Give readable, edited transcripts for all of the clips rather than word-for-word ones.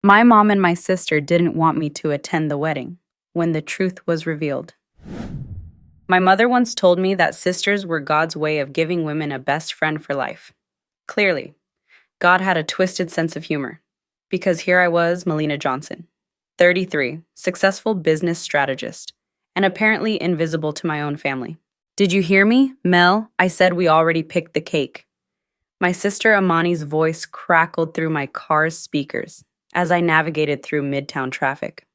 My mom and my sister didn't want me to attend the wedding when the truth was revealed. My mother once told me that sisters were God's way of giving women a best friend for life. Clearly, God had a twisted sense of humor. Because here I was, Melina Johnson, 33, successful business strategist, and apparently invisible to my own family. Did you hear me, Mel? I said we already picked the cake. My sister Amani's voice crackled through my car's speakers as I navigated through midtown traffic.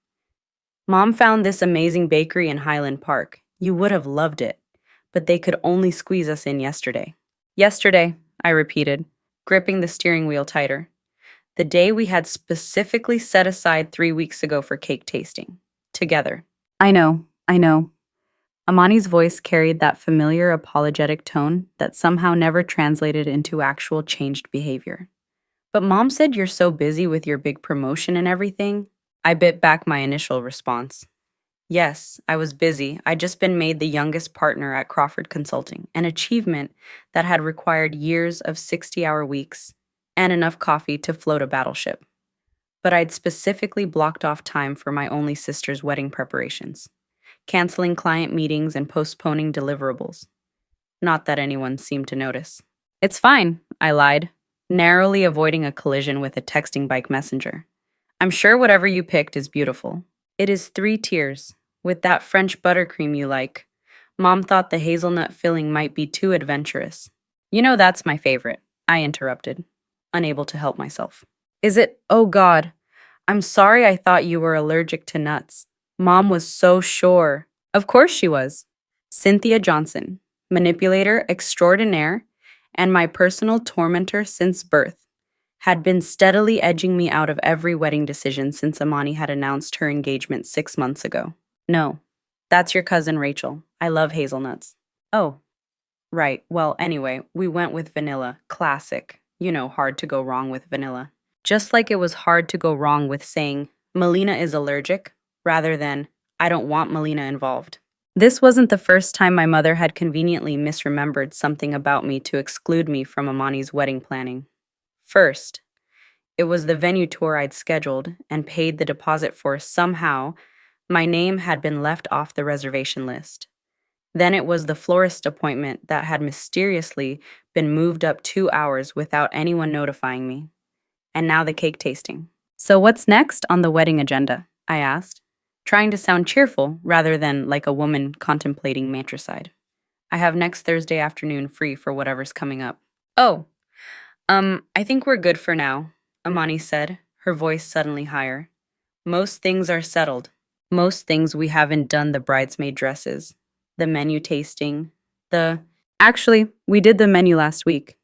Mom found this amazing bakery in Highland Park. You would have loved it, but they could only squeeze us in yesterday. Yesterday, I repeated, gripping the steering wheel tighter. The day we had specifically set aside 3 weeks ago for cake tasting. Together. I know. Amani's voice carried that familiar apologetic tone that somehow never translated into actual changed behavior. But Mom said you're so busy with your big promotion and everything. I bit back my initial response. Yes, I was busy. I'd just been made the youngest partner at Crawford Consulting, an achievement that had required years of 60-hour weeks and enough coffee to float a battleship. But I'd specifically blocked off time for my only sister's wedding preparations, canceling client meetings and postponing deliverables. Not that anyone seemed to notice. It's fine, I lied, narrowly avoiding a collision with a texting bike messenger. I'm sure whatever you picked is beautiful. It is 3 tiers, with that French buttercream you like. Mom thought the hazelnut filling might be too adventurous. You know that's my favorite, I interrupted, unable to help myself. Is it? Oh God. I'm sorry I thought you were allergic to nuts. Mom was so sure. Of course she was. Cynthia Johnson, manipulator extraordinaire, and my personal tormentor since birth, had been steadily edging me out of every wedding decision since Amani had announced her engagement 6 months ago. No, that's your cousin Rachel. I love hazelnuts. Oh, right. Well, anyway, we went with vanilla. Classic. You know, hard to go wrong with vanilla. Just like it was hard to go wrong with saying, Melina is allergic, rather than, I don't want Melina involved. This wasn't the first time my mother had conveniently misremembered something about me to exclude me from Amani's wedding planning. First, it was the venue tour I'd scheduled and paid the deposit for. Somehow, my name had been left off the reservation list. Then it was the florist appointment that had mysteriously been moved up 2 hours without anyone notifying me. And now the cake tasting. So what's next on the wedding agenda? I asked, trying to sound cheerful rather than like a woman contemplating matricide. I have next Thursday afternoon free for whatever's coming up. Oh, I think we're good for now, Amani said, her voice suddenly higher. Most things are settled. Most things we haven't done the bridesmaid dresses, the menu tasting, Actually, we did the menu last week.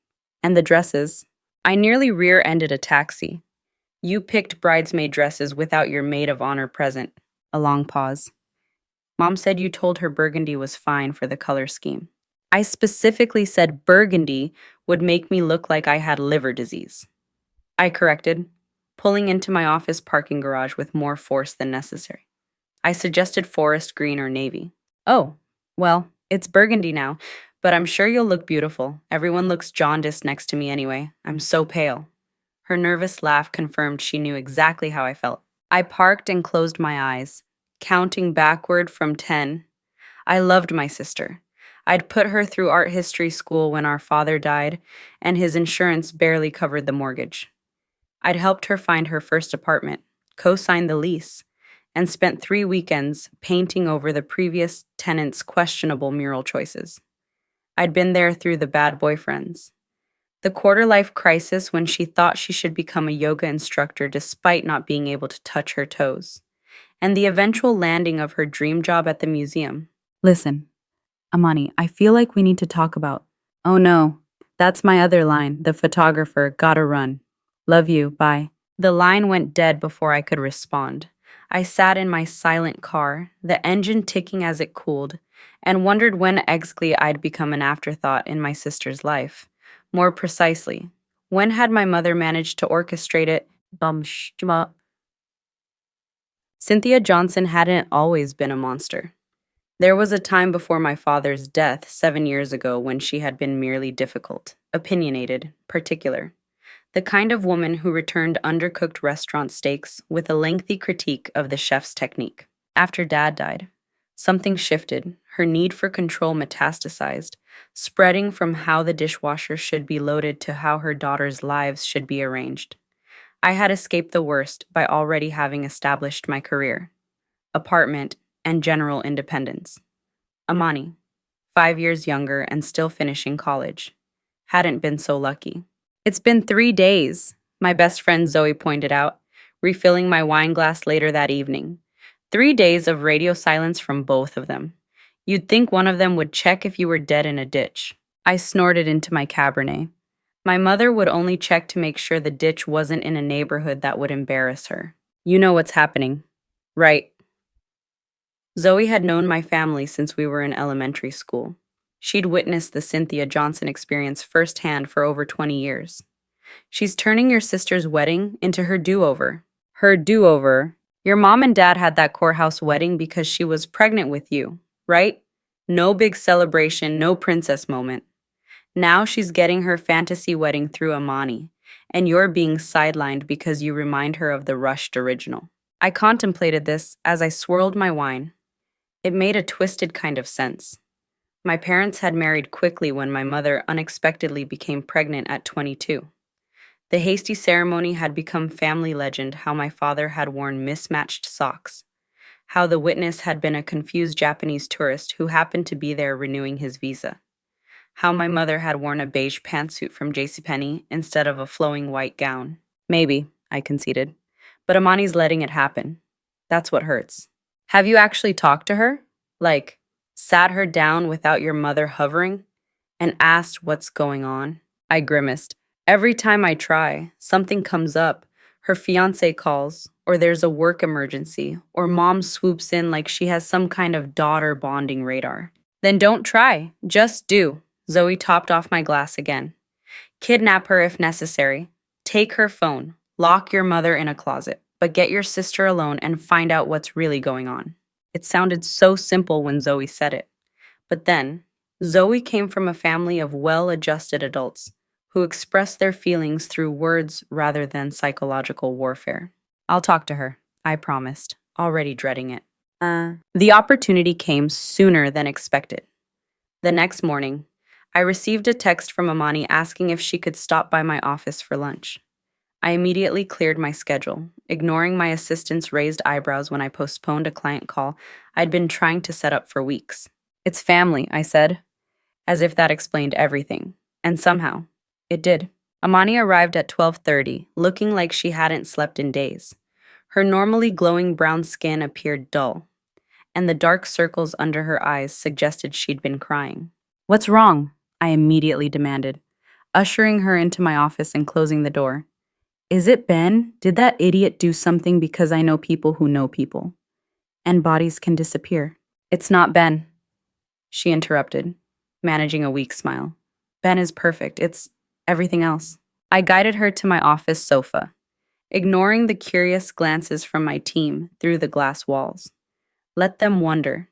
And the dresses. I nearly rear-ended a taxi. You picked bridesmaid dresses without your maid of honor present. A long pause. Mom said you told her burgundy was fine for the color scheme. I specifically said burgundy would make me look like I had liver disease. I corrected, pulling into my office parking garage with more force than necessary. I suggested forest green or navy. Oh, well, it's burgundy now, but I'm sure you'll look beautiful. Everyone looks jaundiced next to me anyway. I'm so pale. Her nervous laugh confirmed she knew exactly how I felt. I parked and closed my eyes, counting backward from 10. I loved my sister. I'd put her through art history school when our father died, and his insurance barely covered the mortgage. I'd helped her find her first apartment, co-signed the lease, and spent 3 weekends painting over the previous tenant's questionable mural choices. I'd been there through the bad boyfriends, the quarter-life crisis when she thought she should become a yoga instructor despite not being able to touch her toes, and the eventual landing of her dream job at the museum. Listen, Amani, I feel like we need to talk about. Oh no, that's my other line, the photographer, gotta run. Love you, bye. The line went dead before I could respond. I sat in my silent car, the engine ticking as it cooled, and wondered when exactly I'd become an afterthought in my sister's life. More precisely, when had my mother managed to orchestrate it? Cynthia Johnson hadn't always been a monster. There was a time before my father's death 7 years ago when she had been merely difficult, opinionated, particular. The kind of woman who returned undercooked restaurant steaks with a lengthy critique of the chef's technique. After Dad died, something shifted. Her need for control metastasized, spreading from how the dishwasher should be loaded to how her daughters' lives should be arranged. I had escaped the worst by already having established my career, apartment, and general independence. Amani, 5 years younger and still finishing college, hadn't been so lucky. It's been 3 days, my best friend Zoe pointed out, refilling my wine glass later that evening. 3 days of radio silence from both of them. You'd think one of them would check if you were dead in a ditch. I snorted into my Cabernet. My mother would only check to make sure the ditch wasn't in a neighborhood that would embarrass her. You know what's happening, right? Zoe had known my family since we were in elementary school. She'd witnessed the Cynthia Johnson experience firsthand for over 20 years. She's turning your sister's wedding into her do-over. Her do-over? Your mom and dad had that courthouse wedding because she was pregnant with you, right? No big celebration, no princess moment. Now she's getting her fantasy wedding through Amani, and you're being sidelined because you remind her of the rushed original. I contemplated this as I swirled my wine. It made a twisted kind of sense. My parents had married quickly when my mother unexpectedly became pregnant at 22. The hasty ceremony had become family legend how my father had worn mismatched socks, how the witness had been a confused Japanese tourist who happened to be there renewing his visa, how my mother had worn a beige pantsuit from JCPenney instead of a flowing white gown. Maybe, I conceded, but Amani's letting it happen. That's what hurts. Have you actually talked to her? Like, sat her down without your mother hovering and asked what's going on? I grimaced. Every time I try, something comes up. Her fiancé calls, or there's a work emergency, or mom swoops in like she has some kind of daughter bonding radar. Then don't try, just do. Zoe topped off my glass again. Kidnap her if necessary. Take her phone. Lock your mother in a closet. But get your sister alone and find out what's really going on. It sounded so simple when Zoe said it. But then, Zoe came from a family of well-adjusted adults who expressed their feelings through words rather than psychological warfare. I'll talk to her, I promised, already dreading it. The opportunity came sooner than expected. The next morning, I received a text from Amani asking if she could stop by my office for lunch. I immediately cleared my schedule, ignoring my assistant's raised eyebrows when I postponed a client call I'd been trying to set up for weeks. It's family, I said, as if that explained everything. And somehow, it did. Amani arrived at 12:30, looking like she hadn't slept in days. Her normally glowing brown skin appeared dull, and the dark circles under her eyes suggested she'd been crying. What's wrong? I immediately demanded, ushering her into my office and closing the door. Is it Ben? Did that idiot do something because I know people who know people? And bodies can disappear. It's not Ben, she interrupted, managing a weak smile. Ben is perfect. It's everything else. I guided her to my office sofa, ignoring the curious glances from my team through the glass walls. Let them wonder.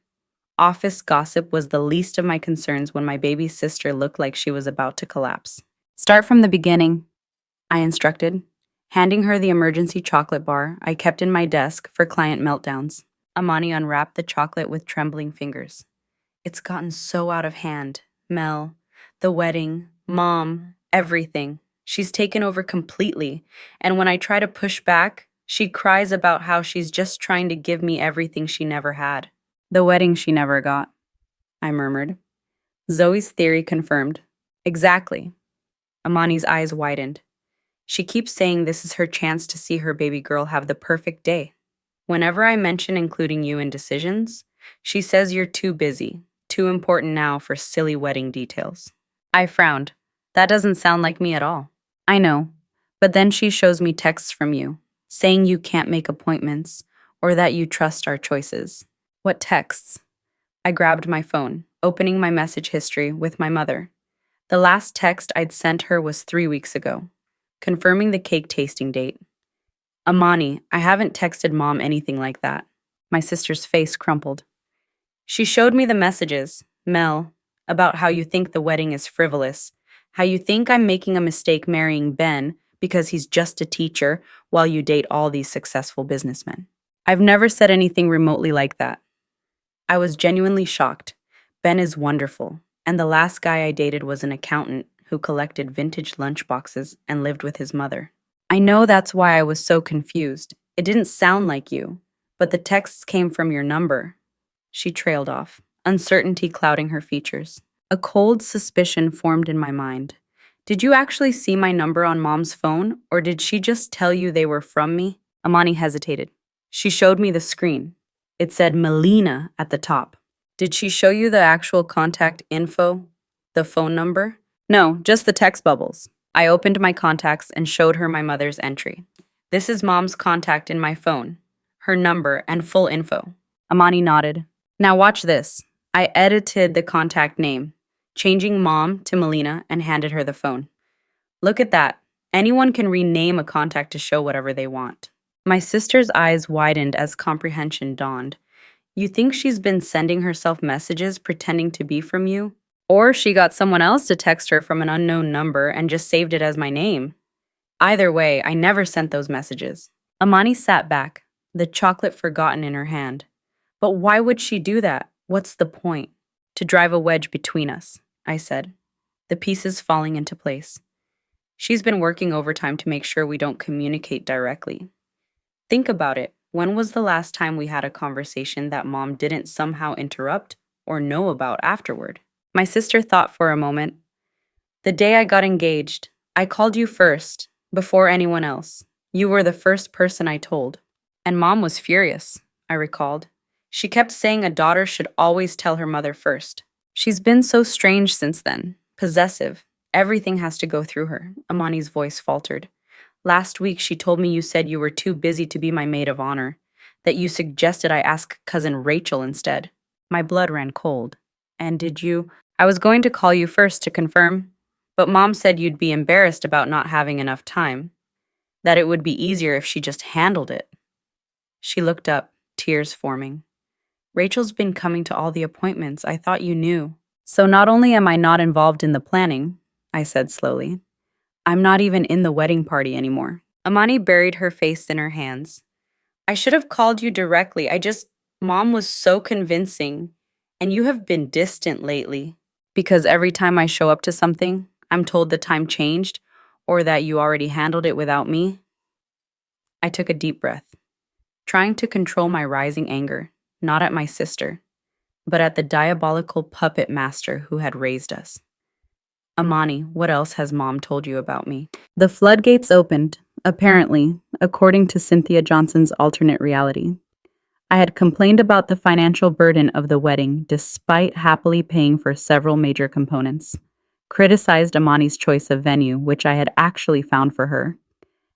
Office gossip was the least of my concerns when my baby sister looked like she was about to collapse. Start from the beginning, I instructed, handing her the emergency chocolate bar I kept in my desk for client meltdowns. Amani unwrapped the chocolate with trembling fingers. It's gotten so out of hand. Mel, the wedding, Mom, everything. She's taken over completely, and when I try to push back, she cries about how she's just trying to give me everything she never had. The wedding she never got, I murmured. Zoe's theory confirmed. Exactly. Amani's eyes widened. She keeps saying this is her chance to see her baby girl have the perfect day. Whenever I mention including you in decisions, she says you're too busy, too important now for silly wedding details. I frowned. That doesn't sound like me at all. I know, but then she shows me texts from you, saying you can't make appointments or that you trust our choices. What texts? I grabbed my phone, opening my message history with my mother. The last text I'd sent her was 3 weeks ago, confirming the cake tasting date. Amani, I haven't texted Mom anything like that. My sister's face crumpled. She showed me the messages, Mel, about how you think the wedding is frivolous, how you think I'm making a mistake marrying Ben, because he's just a teacher while you date all these successful businessmen. I've never said anything remotely like that. I was genuinely shocked. Ben is wonderful, and the last guy I dated was an accountant who collected vintage lunchboxes and lived with his mother. I know that's why I was so confused. It didn't sound like you, but the texts came from your number. She trailed off, uncertainty clouding her features. A cold suspicion formed in my mind. Did you actually see my number on Mom's phone, or did she just tell you they were from me? Amani hesitated. She showed me the screen. It said Melina at the top. Did she show you the actual contact info? The phone number? No, just the text bubbles. I opened my contacts and showed her my mother's entry. This is Mom's contact in my phone, her number, and full info. Amani nodded. Now watch this. I edited the contact name, changing Mom to Melina, and handed her the phone. Look at that. Anyone can rename a contact to show whatever they want. My sister's eyes widened as comprehension dawned. You think she's been sending herself messages pretending to be from you? Or she got someone else to text her from an unknown number and just saved it as my name? Either way, I never sent those messages. Amani sat back, the chocolate forgotten in her hand. But why would she do that? What's the point? To drive a wedge between us, I said, the pieces falling into place. She's been working overtime to make sure we don't communicate directly. Think about it. When was the last time we had a conversation that Mom didn't somehow interrupt or know about afterward? My sister thought for a moment. The day I got engaged, I called you first, before anyone else. You were the first person I told. And Mom was furious, I recalled. She kept saying a daughter should always tell her mother first. She's been so strange since then, possessive. Everything has to go through her, Amani's voice faltered. Last week, she told me you said you were too busy to be my maid of honor, that you suggested I ask cousin Rachel instead. My blood ran cold. And did you? I was going to call you first to confirm, but Mom said you'd be embarrassed about not having enough time, that it would be easier if she just handled it. She looked up, tears forming. Rachel's been coming to all the appointments. I thought you knew. So not only am I not involved in the planning, I said slowly, I'm not even in the wedding party anymore. Amani buried her face in her hands. I should have called you directly. Mom was so convincing, and you have been distant lately. Because every time I show up to something, I'm told the time changed or that you already handled it without me. I took a deep breath, trying to control my rising anger, not at my sister, but at the diabolical puppet master who had raised us. Amani, what else has Mom told you about me? The floodgates opened, apparently, according to Cynthia Johnson's alternate reality. I had complained about the financial burden of the wedding despite happily paying for several major components, criticized Amani's choice of venue, which I had actually found for her,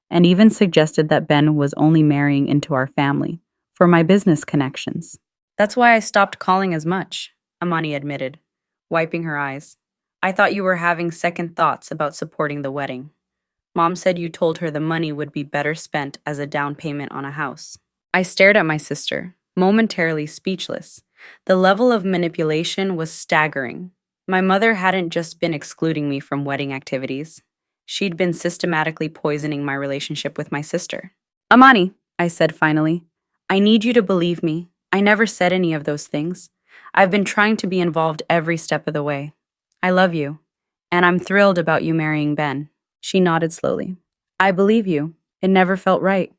and even suggested that Ben was only marrying into our family for my business connections. That's why I stopped calling as much, Amani admitted, wiping her eyes. I thought you were having second thoughts about supporting the wedding. Mom said you told her the money would be better spent as a down payment on a house. I stared at my sister, momentarily speechless. The level of manipulation was staggering. My mother hadn't just been excluding me from wedding activities. She'd been systematically poisoning my relationship with my sister. Amani, I said finally, I need you to believe me. I never said any of those things. I've been trying to be involved every step of the way. I love you, and I'm thrilled about you marrying Ben. She nodded slowly. I believe you. It never felt right.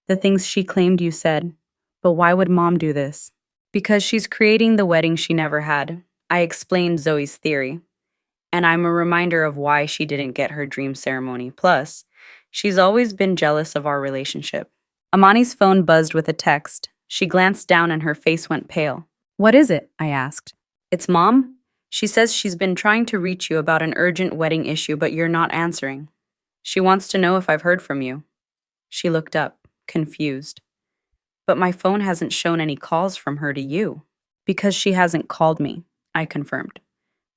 The things she claimed you said. But why would Mom do this? Because she's creating the wedding she never had. I explained Zoe's theory. And I'm a reminder of why she didn't get her dream ceremony. Plus, she's always been jealous of our relationship. Amani's phone buzzed with a text. She glanced down and her face went pale. What is it? I asked. It's Mom. She says she's been trying to reach you about an urgent wedding issue, but you're not answering. She wants to know if I've heard from you. She looked up, confused. But my phone hasn't shown any calls from her to you. Because she hasn't called me, I confirmed.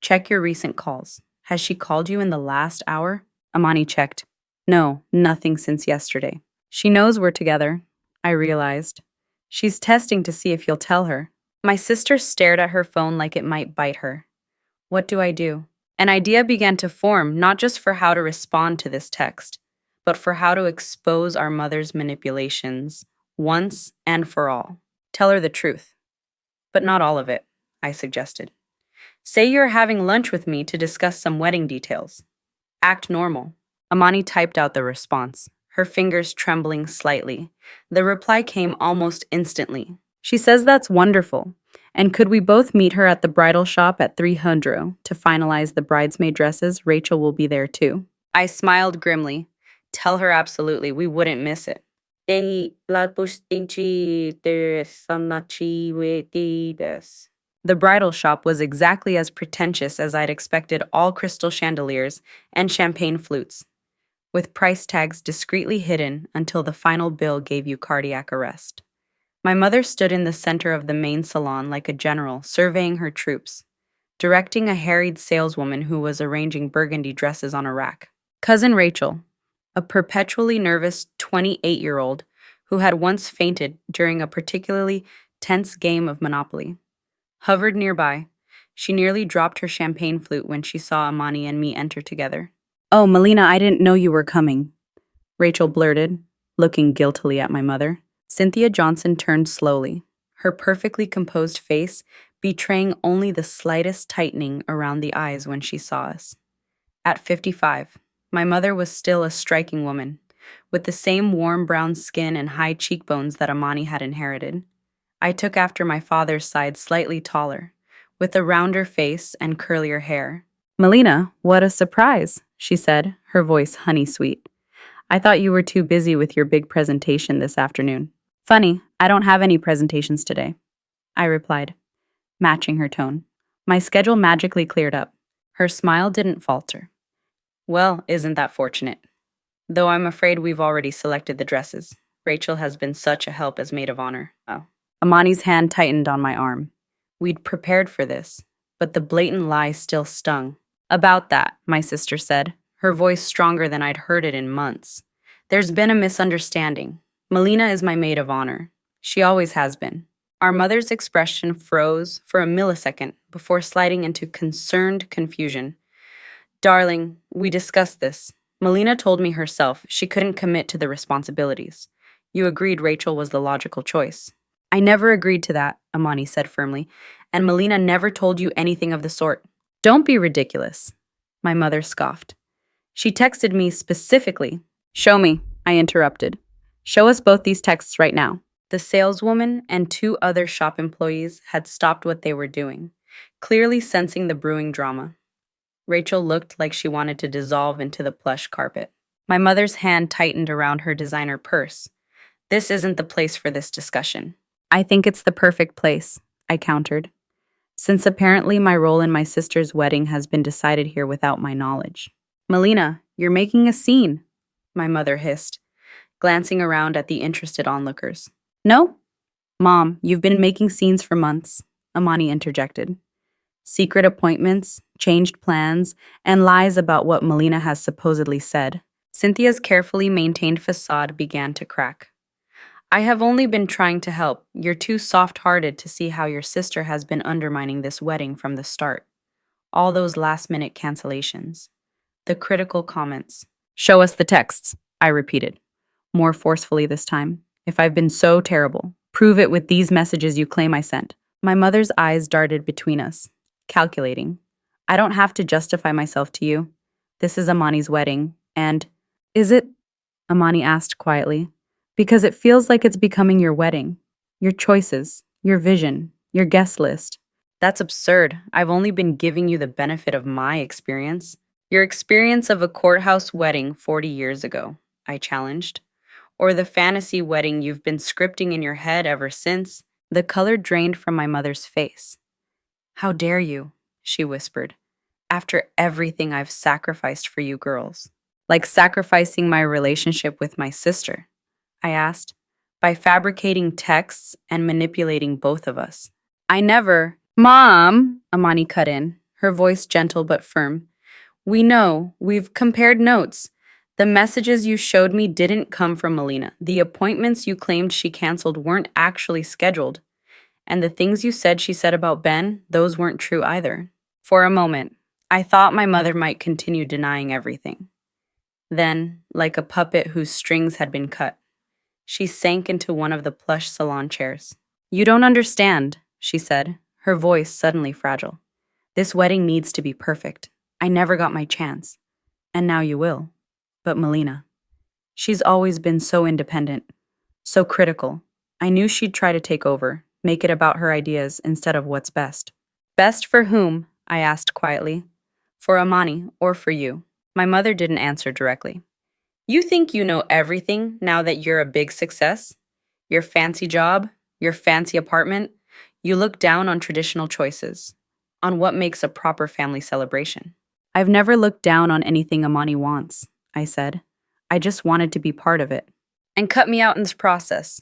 Check your recent calls. Has she called you in the last hour? Amani checked. No, nothing since yesterday. She knows we're together, I realized. She's testing to see if you'll tell her. My sister stared at her phone like it might bite her. What do I do? An idea began to form, not just for how to respond to this text, but for how to expose our mother's manipulations once and for all. Tell her the truth, but not all of it, I suggested. Say you're having lunch with me to discuss some wedding details. Act normal. Amani typed out the response, her fingers trembling slightly. The reply came almost instantly. She says that's wonderful. And could we both meet her at the bridal shop at 300 to finalize the bridesmaid dresses? Rachel will be there too. I smiled grimly. Tell her absolutely, we wouldn't miss it. The bridal shop was exactly as pretentious as I'd expected, all crystal chandeliers and champagne flutes, with price tags discreetly hidden until the final bill gave you cardiac arrest. My mother stood in the center of the main salon like a general, surveying her troops, directing a harried saleswoman who was arranging burgundy dresses on a rack. Cousin Rachel, a perpetually nervous 28-year-old who had once fainted during a particularly tense game of Monopoly, hovered nearby. She nearly dropped her champagne flute when she saw Amani and me enter together. "Oh, Melina, I didn't know you were coming," Rachel blurted, looking guiltily at my mother. Cynthia Johnson turned slowly, her perfectly composed face betraying only the slightest tightening around the eyes when she saw us. At 55, my mother was still a striking woman, with the same warm brown skin and high cheekbones that Amani had inherited. I took after my father's side, slightly taller, with a rounder face and curlier hair. "Melina, what a surprise," she said, her voice honey-sweet. "I thought you were too busy with your big presentation this afternoon." "Funny, I don't have any presentations today," I replied, matching her tone. My schedule magically cleared up. Her smile didn't falter. "Well, isn't that fortunate? Though I'm afraid we've already selected the dresses. Rachel has been such a help as maid of honor." Oh. Amani's hand tightened on my arm. We'd prepared for this, but the blatant lie still stung. "About that," my sister said, her voice stronger than I'd heard it in months. "There's been a misunderstanding. Melina is my maid of honor. She always has been." Our mother's expression froze for a millisecond before sliding into concerned confusion. "Darling, we discussed this. Melina told me herself she couldn't commit to the responsibilities. You agreed Rachel was the logical choice." "I never agreed to that," Amani said firmly, "and Melina never told you anything of the sort." "Don't be ridiculous," my mother scoffed. "She texted me specifically." "Show me," I interrupted. "Show us both these texts right now." The saleswoman and two other shop employees had stopped what they were doing, clearly sensing the brewing drama. Rachel looked like she wanted to dissolve into the plush carpet. My mother's hand tightened around her designer purse. "This isn't the place for this discussion." "I think it's the perfect place," I countered, since apparently my role in my sister's wedding has been decided here without my knowledge. "Melina, you're making a scene," my mother hissed, glancing around at the interested onlookers. "No? Mom, you've been making scenes for months," Amani interjected. "Secret appointments, changed plans, and lies about what Melina has supposedly said." Cynthia's carefully maintained facade began to crack. "I have only been trying to help. You're too soft-hearted to see how your sister has been undermining this wedding from the start. All those last-minute cancellations. The critical comments." "Show us the texts," I repeated, more forcefully this time. "If I've been so terrible, prove it with these messages you claim I sent." My mother's eyes darted between us, calculating. "I don't have to justify myself to you. This is Amani's wedding, and—" "Is it?" Amani asked quietly. "Because it feels like it's becoming your wedding. Your choices, your vision, your guest list." "That's absurd. I've only been giving you the benefit of my experience." "Your experience of a courthouse wedding 40 years ago," I challenged. "Or the fantasy wedding you've been scripting in your head ever since." The color drained from my mother's face. "How dare you," she whispered, "after everything I've sacrificed for you girls." "Like sacrificing my relationship with my sister?" I asked, "by fabricating texts and manipulating both of us." "I never—" "Mom," Amani cut in, her voice gentle but firm. "We know. We've compared notes. The messages you showed me didn't come from Melina. The appointments you claimed she canceled weren't actually scheduled. And the things you said she said about Ben, those weren't true either." For a moment, I thought my mother might continue denying everything. Then, like a puppet whose strings had been cut, she sank into one of the plush salon chairs. "You don't understand," she said, her voice suddenly fragile. "This wedding needs to be perfect. I never got my chance. And now you will." But Melina, she's always been so independent, so critical. I knew she'd try to take over, make it about her ideas instead of what's best. "Best for whom?" I asked quietly. "For Amani or for you?" My mother didn't answer directly. "You think you know everything now that you're a big success? Your fancy job, your fancy apartment, you look down on traditional choices, on what makes a proper family celebration." "I've never looked down on anything Amani wants," I said. "I just wanted to be part of it." "And cut me out in this process,"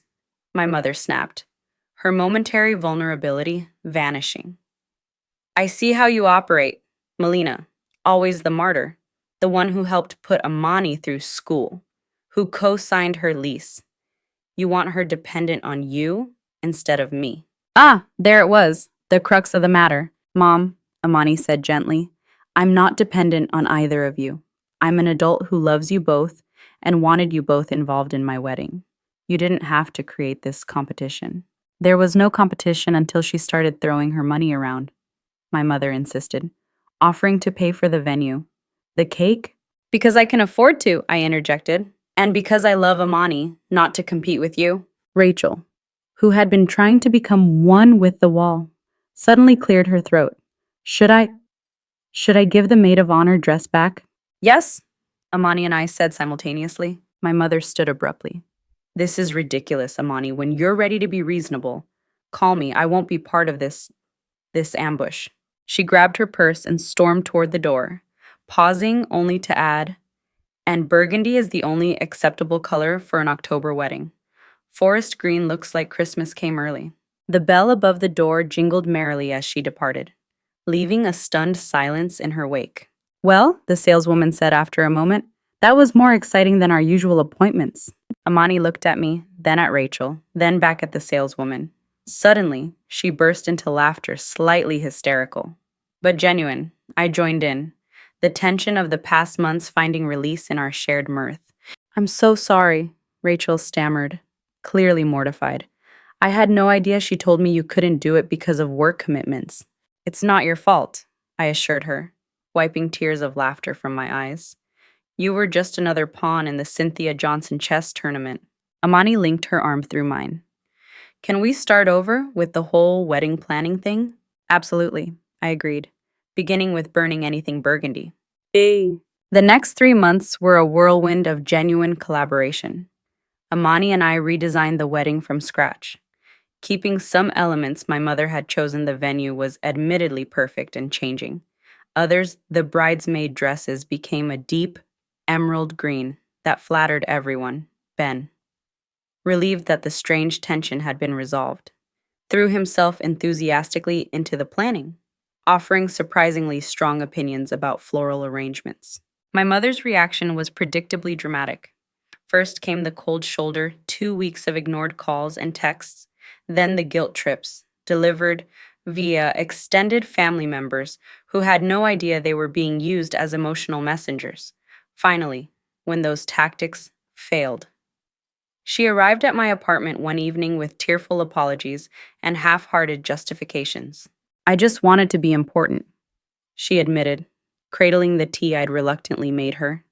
my mother snapped, her momentary vulnerability vanishing. "I see how you operate, Melina, always the martyr, the one who helped put Amani through school, who co-signed her lease. You want her dependent on you instead of me." "Ah, there it was, the crux of the matter. Mom," Amani said gently, "I'm not dependent on either of you. I'm an adult who loves you both and wanted you both involved in my wedding. You didn't have to create this competition." "There was no competition until she started throwing her money around," my mother insisted, "offering to pay for the venue. The cake?" "Because I can afford to," I interjected. "And because I love Amani, not to compete with you." Rachel, who had been trying to become one with the wall, suddenly cleared her throat. Should I give the maid of honor dress back?" "Yes," Amani and I said simultaneously. My mother stood abruptly. "This is ridiculous, Amani. When you're ready to be reasonable, call me. I won't be part of this ambush." She grabbed her purse and stormed toward the door, pausing only to add, "And burgundy is the only acceptable color for an October wedding. Forest green looks like Christmas came early." The bell above the door jingled merrily as she departed, leaving a stunned silence in her wake. "Well," the saleswoman said after a moment, "that was more exciting than our usual appointments." Amani looked at me, then at Rachel, then back at the saleswoman. Suddenly, she burst into laughter, slightly hysterical, but genuine. I joined in, the tension of the past months finding release in our shared mirth. "I'm so sorry," Rachel stammered, clearly mortified. "I had no idea she told me you couldn't do it because of work commitments." "It's not your fault," I assured her, wiping tears of laughter from my eyes. "You were just another pawn in the Cynthia Johnson chess tournament." Amani linked her arm through mine. "Can we start over with the whole wedding planning thing?" "Absolutely," I agreed, beginning with burning anything burgundy. Hey. The next 3 months were a whirlwind of genuine collaboration. Amani and I redesigned the wedding from scratch. Keeping some elements my mother had chosen, the venue was admittedly perfect and changing. Others, the bridesmaid dresses became a deep emerald green that flattered everyone. Ben, relieved that the strange tension had been resolved, threw himself enthusiastically into the planning, offering surprisingly strong opinions about floral arrangements. My mother's reaction was predictably dramatic. First came the cold shoulder, 2 weeks of ignored calls and texts, then the guilt trips, delivered via extended family members who had no idea they were being used as emotional messengers. Finally, when those tactics failed, she arrived at my apartment one evening with tearful apologies and half-hearted justifications. "I just wanted to be important," she admitted, cradling the tea I'd reluctantly made her.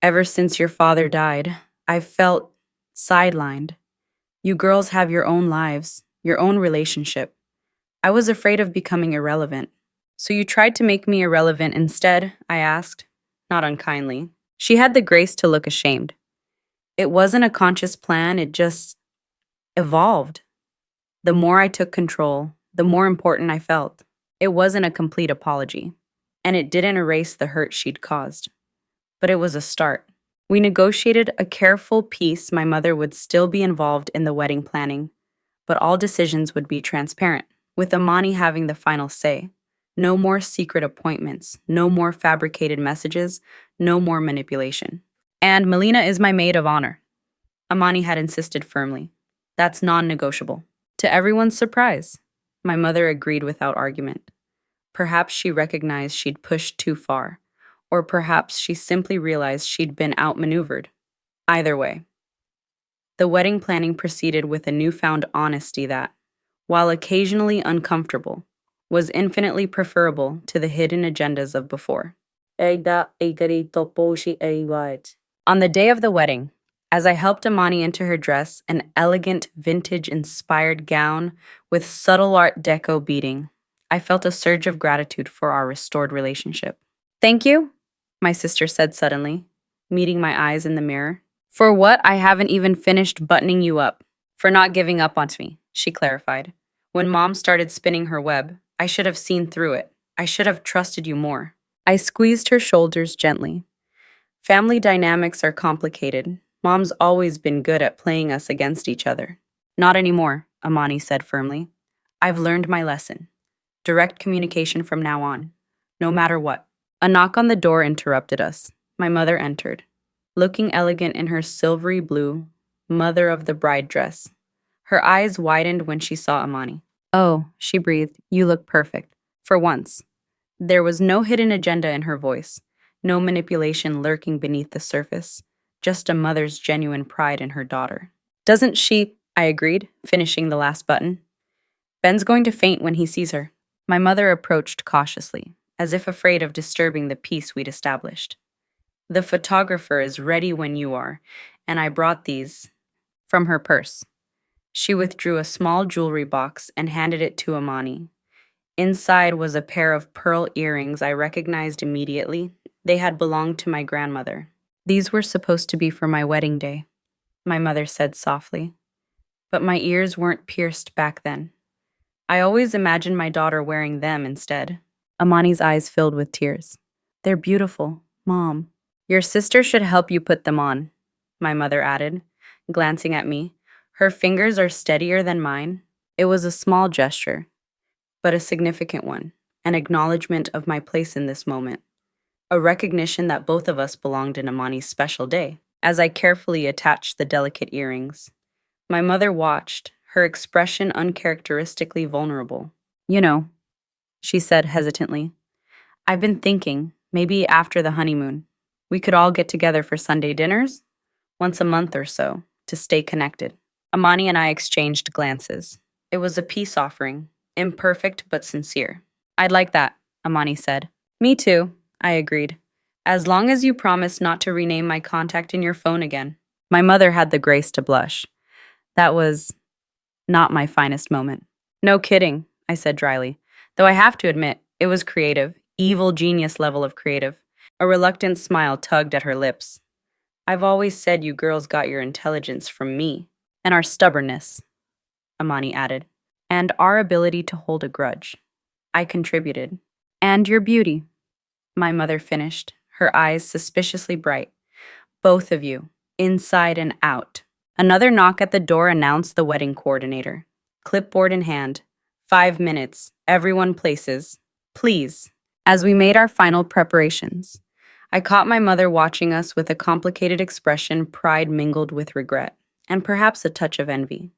"Ever since your father died, I've felt sidelined. You girls have your own lives, your own relationship. I was afraid of becoming irrelevant." "So you tried to make me irrelevant instead?" I asked, not unkindly. She had the grace to look ashamed. "It wasn't a conscious plan, it just evolved. The more I took control, the more important I felt." It wasn't a complete apology, and it didn't erase the hurt she'd caused. But it was a start. We negotiated a careful peace. My mother would still be involved in the wedding planning, but all decisions would be transparent, with Amani having the final say. No more secret appointments, no more fabricated messages, no more manipulation. "And Melina is my maid of honor," Amani had insisted firmly. "That's non-negotiable." To everyone's surprise, my mother agreed without argument. Perhaps she recognized she'd pushed too far, Or perhaps she simply realized she'd been outmaneuvered. Either way, the wedding planning proceeded with a newfound honesty that, while occasionally uncomfortable, was infinitely preferable to the hidden agendas of before. On the day of the wedding, as I helped Amani into her dress, an elegant vintage-inspired gown with subtle Art Deco beading, I felt a surge of gratitude for our restored relationship. "Thank you," my sister said suddenly, meeting my eyes in the mirror. "For what? I haven't even finished buttoning you up." "For not giving up on me," she clarified. "When Mom started spinning her web, I should have seen through it. I should have trusted you more." I squeezed her shoulders gently. "Family dynamics are complicated. Mom's always been good at playing us against each other." "Not anymore," Amani said firmly. "I've learned my lesson. Direct communication from now on, no matter what." A knock on the door interrupted us. My mother entered, looking elegant in her silvery blue, mother of the bride dress. Her eyes widened when she saw Amani. "Oh," she breathed, "you look perfect. For once." There was no hidden agenda in her voice, no manipulation lurking beneath the surface, just a mother's genuine pride in her daughter. "Doesn't she?" I agreed, finishing the last button. "Ben's going to faint when he sees her." My mother approached cautiously, as if afraid of disturbing the peace we'd established. "The photographer is ready when you are, and I brought these." From her purse, she withdrew a small jewelry box and handed it to Amani. Inside was a pair of pearl earrings I recognized immediately. They had belonged to my grandmother. "These were supposed to be for my wedding day," my mother said softly. "But my ears weren't pierced back then. I always imagined my daughter wearing them instead." Amani's eyes filled with tears. "They're beautiful, Mom." "Your sister should help you put them on," my mother added, glancing at me. "Her fingers are steadier than mine." It was a small gesture, but a significant one, an acknowledgement of my place in this moment, a recognition that both of us belonged in Amani's special day. As I carefully attached the delicate earrings, my mother watched, her expression uncharacteristically vulnerable. "You know," she said hesitantly, "I've been thinking, maybe after the honeymoon, we could all get together for Sunday dinners, once a month or so, to stay connected." Amani and I exchanged glances. It was a peace offering, imperfect but sincere. "I'd like that," Amani said. "Me too," I agreed. "As long as you promise not to rename my contact in your phone again." My mother had the grace to blush. That was not my finest moment. "No kidding," I said dryly, though I have to admit, it was creative, evil genius level of creative. A reluctant smile tugged at her lips. "I've always said you girls got your intelligence from me. And our stubbornness," Amani added. "And our ability to hold a grudge," I contributed. "And your beauty," my mother finished, her eyes suspiciously bright. "Both of you, inside and out." Another knock at the door announced the wedding coordinator. Clipboard in hand. 5 minutes. Everyone places. Please. As we made our final preparations, I caught my mother watching us with a complicated expression, pride mingled with regret, and perhaps a touch of envy.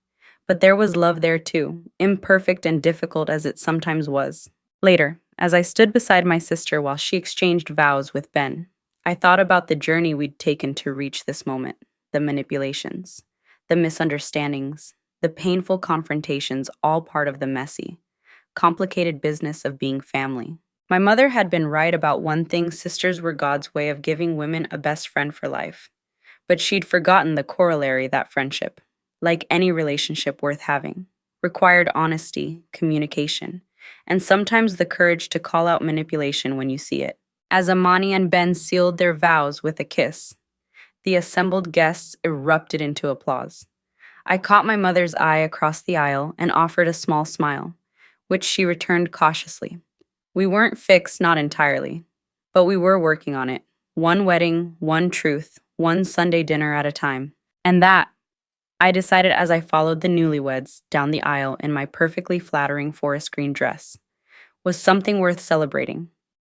But there was love there too, imperfect and difficult as it sometimes was. Later, as I stood beside my sister while she exchanged vows with Ben, I thought about the journey we'd taken to reach this moment, the manipulations, the misunderstandings, the painful confrontations, all part of the messy, complicated business of being family. My mother had been right about one thing: sisters were God's way of giving women a best friend for life. But she'd forgotten the corollary: that friendship, like any relationship worth having, required honesty, communication, and sometimes the courage to call out manipulation when you see it. As Amani and Ben sealed their vows with a kiss, the assembled guests erupted into applause. I caught my mother's eye across the aisle and offered a small smile, which she returned cautiously. We weren't fixed, not entirely, but we were working on it. One wedding, one truth, one Sunday dinner at a time. And that, I decided as I followed the newlyweds down the aisle in my perfectly flattering forest green dress, was something worth celebrating.